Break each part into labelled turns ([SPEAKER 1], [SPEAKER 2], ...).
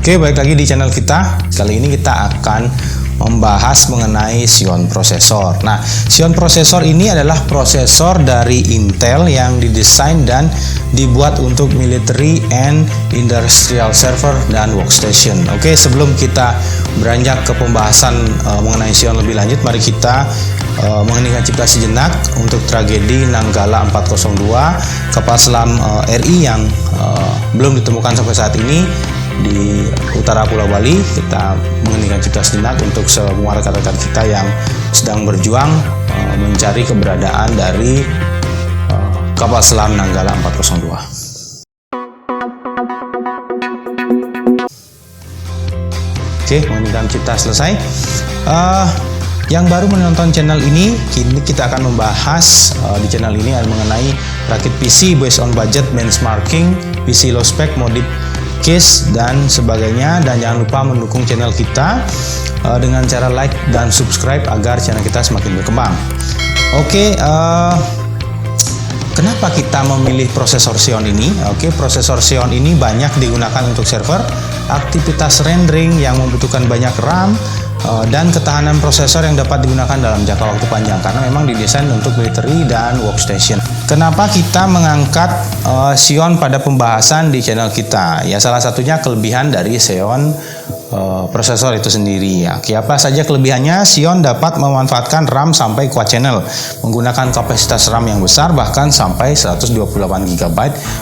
[SPEAKER 1] Oke, balik lagi di channel kita. Kali ini kita akan membahas mengenai Xeon prosesor. Nah, Xeon prosesor ini adalah prosesor dari Intel yang didesain dan dibuat untuk military and industrial server dan workstation. Oke, sebelum kita beranjak ke pembahasan mengenai Xeon lebih lanjut, mari kita mengeningkan cipta sejenak untuk tragedi Nanggala 402, kapal selam RI yang belum ditemukan sampai saat ini di utara Pulau Bali. Kita mengeningkan cipta sejenak untuk semua rekan-rekan kita yang sedang berjuang mencari keberadaan dari kapal selam Nanggala 402. Oke, mengeningkan cipta selesai. Yang baru menonton channel ini, kini kita akan membahas di channel ini mengenai rakit PC based on budget, benchmarking, PC low spec, modif case dan sebagainya. Dan jangan lupa mendukung channel kita dengan cara like dan subscribe agar channel kita semakin berkembang. Oke, kenapa kita memilih prosesor Xeon ini? Oke, prosesor Xeon ini banyak digunakan untuk server, aktivitas rendering yang membutuhkan banyak RAM, dan ketahanan prosesor yang dapat digunakan dalam jangka waktu panjang karena memang didesain untuk military dan workstation. Kenapa kita mengangkat Xeon pada pembahasan di channel kita? Ya, salah satunya kelebihan dari Xeon prosesor itu sendiri. Ya, apa saja kelebihannya? Xeon dapat memanfaatkan RAM sampai quad channel menggunakan kapasitas RAM yang besar bahkan sampai 128 GB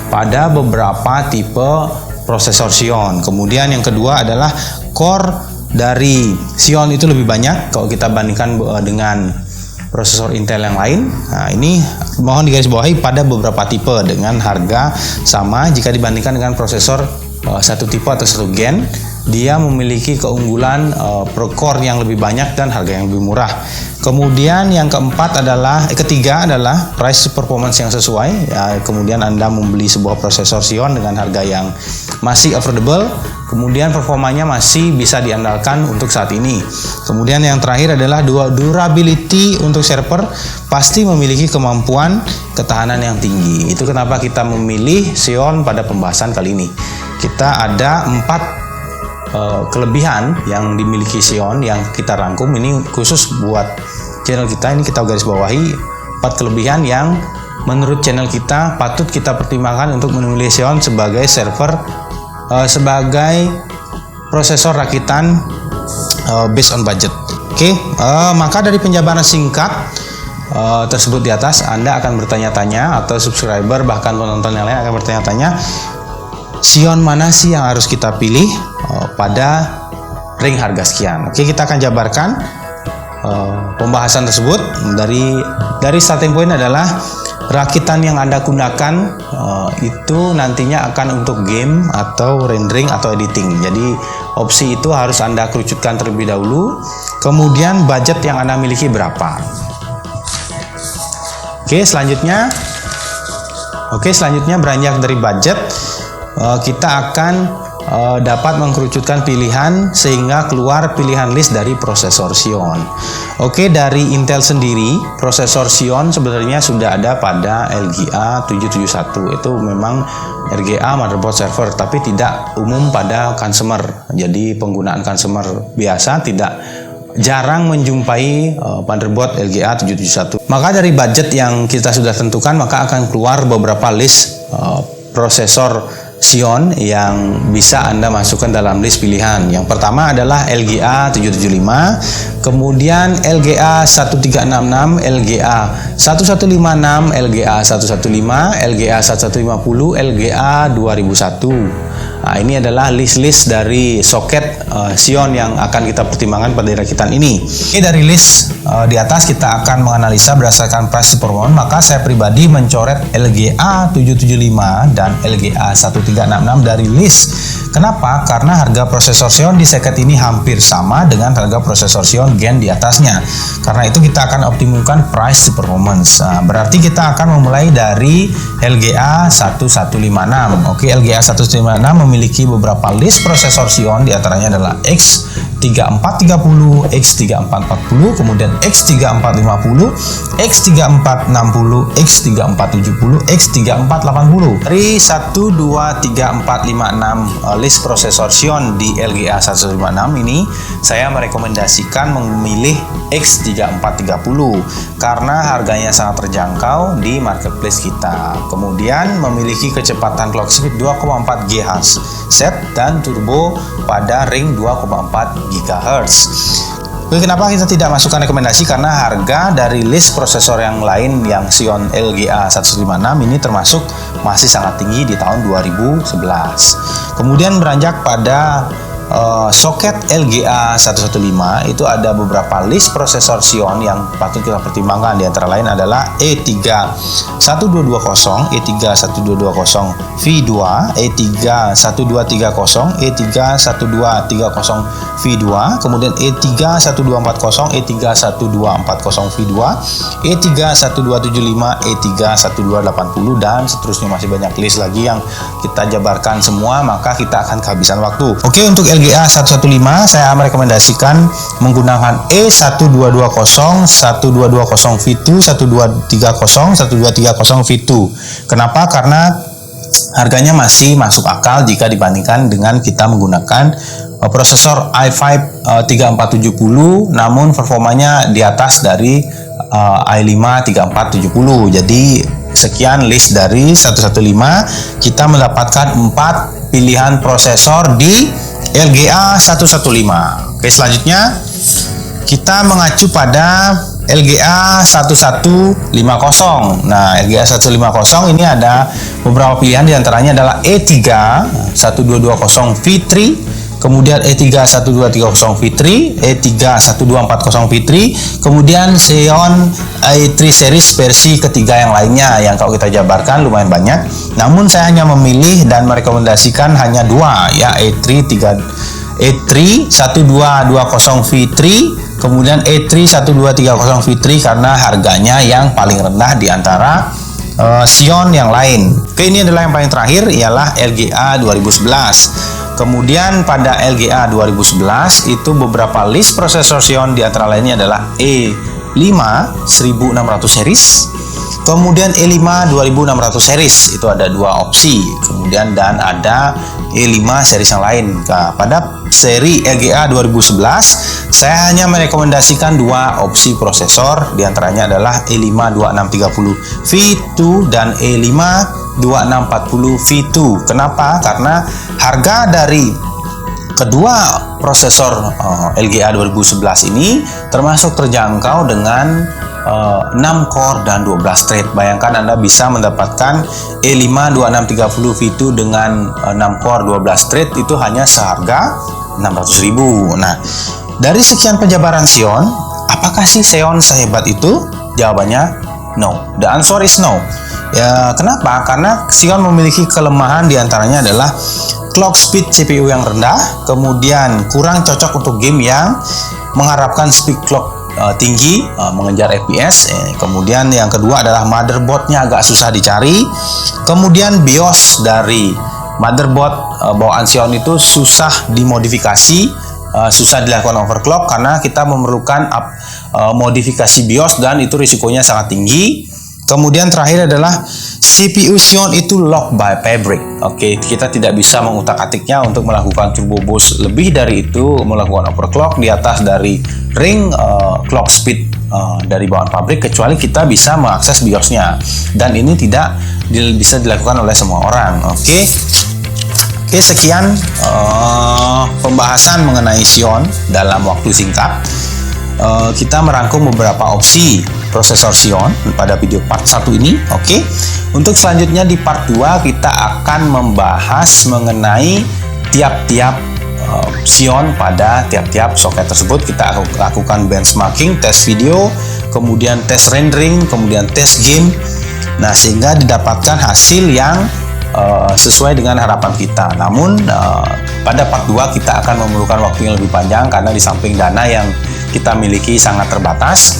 [SPEAKER 1] pada beberapa tipe prosesor Xeon. Kemudian yang kedua adalah core dari Xeon itu lebih banyak kalau kita bandingkan dengan prosesor Intel yang lain. Nah, ini mohon digarisbawahi pada beberapa tipe dengan harga sama jika dibandingkan dengan prosesor satu tipe atau satu gen. Dia memiliki keunggulan per core yang lebih banyak dan harga yang lebih murah. Kemudian yang ketiga adalah price performance yang sesuai. Ya, kemudian Anda membeli sebuah prosesor Xeon dengan harga yang masih affordable. Kemudian performanya masih bisa diandalkan untuk saat ini. Kemudian yang terakhir adalah durability untuk server pasti memiliki kemampuan ketahanan yang tinggi. Itu kenapa kita memilih Xeon pada pembahasan kali ini. Kita ada 4 kelebihan yang dimiliki Xeon yang kita rangkum ini khusus buat channel kita. Ini kita garis bawahi 4 kelebihan yang menurut channel kita patut kita pertimbangkan untuk memilih Xeon sebagai server, sebagai prosesor rakitan based on budget. Oke, maka dari penjabaran singkat tersebut di atas, Anda akan bertanya-tanya atau subscriber bahkan penonton yang lain akan bertanya-tanya, Xeon mana sih yang harus kita pilih pada ring harga sekian. Oke, kita akan jabarkan pembahasan tersebut. Dari starting point adalah rakitan yang Anda gunakan itu nantinya akan untuk game atau rendering atau editing. Jadi opsi itu harus Anda kerucutkan terlebih dahulu. Kemudian budget yang Anda miliki berapa. Oke, selanjutnya beranjak dari budget, kita akan dapat mengkerucutkan pilihan sehingga keluar pilihan list dari prosesor Xeon. Oke, dari Intel sendiri prosesor Xeon sebenarnya sudah ada pada LGA 771. Itu memang RGA motherboard server tapi tidak umum pada consumer. Jadi penggunaan consumer biasa jarang menjumpai motherboard LGA 771. Maka dari budget yang kita sudah tentukan maka akan keluar beberapa list prosesor Xeon yang bisa Anda masukkan dalam list pilihan. Yang pertama adalah LGA 775, kemudian LGA 1366, LGA 1156, LGA 115, LGA 1150, LGA 2001. Nah, ini adalah list-list dari soket Xeon yang akan kita pertimbangkan pada rakitan ini. Oke, dari list di atas kita akan menganalisa berdasarkan price performance. Maka saya pribadi mencoret LGA 775 dan LGA 1366 dari list. Kenapa? Karena harga prosesor Xeon di soket ini hampir sama dengan harga prosesor Xeon gen di atasnya. Karena itu kita akan optimumkan price performance. Nah, berarti kita akan memulai dari LGA 1156. Oke, LGA 1156 memiliki beberapa list prosesor Xeon, diantaranya adalah X, X3430, X3440, kemudian X3450, X3460, X3470, X3480. Dari 1, 2, 3, 4, 5, 6 list prosesor Xeon di LGA 156 ini, saya merekomendasikan memilih X3430 karena harganya sangat terjangkau di marketplace kita. Kemudian memiliki kecepatan clock speed 2,4 GHz set dan turbo pada ring 2,4 GHz. Oke, kenapa kita tidak masukkan rekomendasi? Karena harga dari list prosesor yang lain yang Xeon LGA 156 ini termasuk masih sangat tinggi di tahun 2011. Kemudian beranjak pada soket LGA 115 itu ada beberapa list prosesor Xeon yang patut kita pertimbangkan, di antara lain adalah E31220, E31220V2, E31230, E31230V2, kemudian E31240, E31240V2, E31275, E31280, dan seterusnya. Masih banyak list lagi yang kita jabarkan semua, maka kita akan kehabisan waktu. Oke, untuk LGA 115 saya merekomendasikan menggunakan E1220, 1220V2, 1230, 1230V2. Kenapa? Karena harganya masih masuk akal jika dibandingkan dengan kita menggunakan prosesor i5 3470, namun performanya di atas dari i5 3470. Jadi sekian list dari 115, kita mendapatkan 4 pilihan prosesor di LGA 115. Oke, selanjutnya kita mengacu pada LGA 1150. Nah, LGA 1150 ini ada beberapa pilihan, diantaranya adalah E31220V3, kemudian E31230V3, E31240V3, kemudian Xeon i3 series versi ketiga yang lainnya, yang kalau kita jabarkan lumayan banyak. Namun saya hanya memilih dan merekomendasikan hanya 2, ya, E31220V3, kemudian E31230V3 karena harganya yang paling rendah di antara Xeon yang lain. Oke, ini adalah yang paling terakhir, ialah LGA 2011. Kemudian pada LGA 2011 itu beberapa list prosesor Xeon, di antara lainnya adalah E5 1600 series, kemudian E5 2600 series, itu ada 2 opsi, kemudian dan ada E5 series yang lain. Nah, pada seri LGA 2011 saya hanya merekomendasikan 2 opsi prosesor, diantaranya adalah E5 2630V2 dan E5 2640V2. Kenapa? Karena harga dari kedua prosesor LGA 2011 ini termasuk terjangkau dengan 6 core dan 12 thread. Bayangkan Anda bisa mendapatkan E5 2630V2 dengan 6 core 12 thread itu hanya seharga 600.000. Nah, dari sekian penjabaran Xeon, apakah sih Xeon sehebat itu? Jawabannya no. The answer is no. Ya, kenapa? Karena Xeon memiliki kelemahan, diantaranya adalah clock speed CPU yang rendah, kemudian kurang cocok untuk game yang mengharapkan speed clock tinggi, mengejar FPS. Kemudian yang kedua adalah motherboardnya agak susah dicari. Kemudian BIOS dari motherboard bawaan Xeon itu susah dimodifikasi, susah dilakukan overclock karena kita memerlukan modifikasi BIOS dan itu risikonya sangat tinggi. Kemudian terakhir adalah CPU Xeon itu locked by fabric. Oke, kita tidak bisa mengutak-atiknya untuk melakukan turbo boost lebih dari itu, melakukan overclock di atas dari ring clock speed dari bawaan pabrik, kecuali kita bisa mengakses BIOS-nya, dan ini tidak bisa dilakukan oleh semua orang. Oke, sekian pembahasan mengenai Xeon dalam waktu singkat. Kita merangkum beberapa opsi prosesor Xeon pada video part 1 ini. Oke. Untuk selanjutnya di part 2 kita akan membahas mengenai tiap-tiap Xeon pada tiap-tiap soket tersebut. Kita akan lakukan benchmarking, tes video, kemudian tes rendering, kemudian tes game. Nah, sehingga didapatkan hasil yang sesuai dengan harapan kita. Namun pada part 2 kita akan memerlukan waktu yang lebih panjang karena di samping dana yang kita miliki sangat terbatas,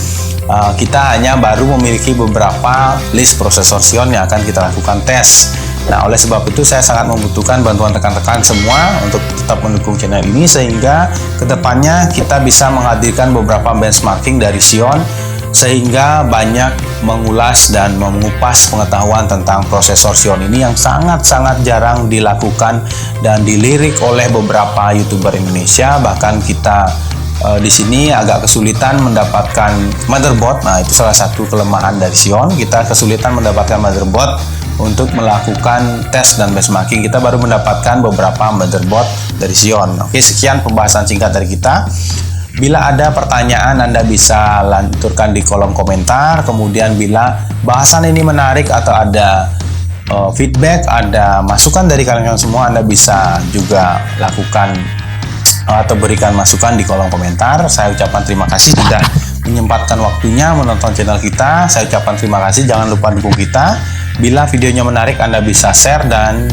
[SPEAKER 1] kita hanya baru memiliki beberapa list prosesor Xeon yang akan kita lakukan tes. Nah, oleh sebab itu saya sangat membutuhkan bantuan rekan-rekan semua untuk tetap mendukung channel ini, sehingga kedepannya kita bisa menghadirkan beberapa benchmarking dari Xeon, sehingga banyak mengulas dan mengupas pengetahuan tentang prosesor Xeon ini yang sangat-sangat jarang dilakukan dan dilirik oleh beberapa YouTuber Indonesia. Bahkan kita di sini agak kesulitan mendapatkan motherboard. Nah, itu salah satu kelemahan dari Xeon. Kita kesulitan mendapatkan motherboard untuk melakukan tes dan benchmarking. Kita baru mendapatkan beberapa motherboard dari Xeon. Oke, sekian pembahasan singkat dari kita. Bila ada pertanyaan, Anda bisa lanturkan di kolom komentar. Kemudian bila bahasan ini menarik atau ada feedback, ada masukan dari kalian semua, Anda bisa juga lakukan atau berikan masukan di kolom komentar. Saya ucapkan terima kasih sudah menyempatkan waktunya menonton channel kita. Saya ucapkan terima kasih, jangan lupa dukung kita. Bila videonya menarik, Anda bisa share dan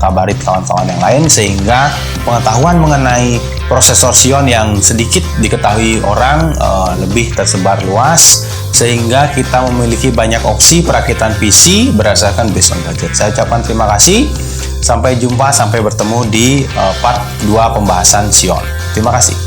[SPEAKER 1] kabari kawan-kawan yang lain, sehingga pengetahuan mengenai prosesor Xeon yang sedikit diketahui orang lebih tersebar luas, sehingga kita memiliki banyak opsi perakitan PC berdasarkan based on budget. Saya ucapkan terima kasih. Sampai jumpa, sampai bertemu di part 2 pembahasan Xeon. Terima kasih.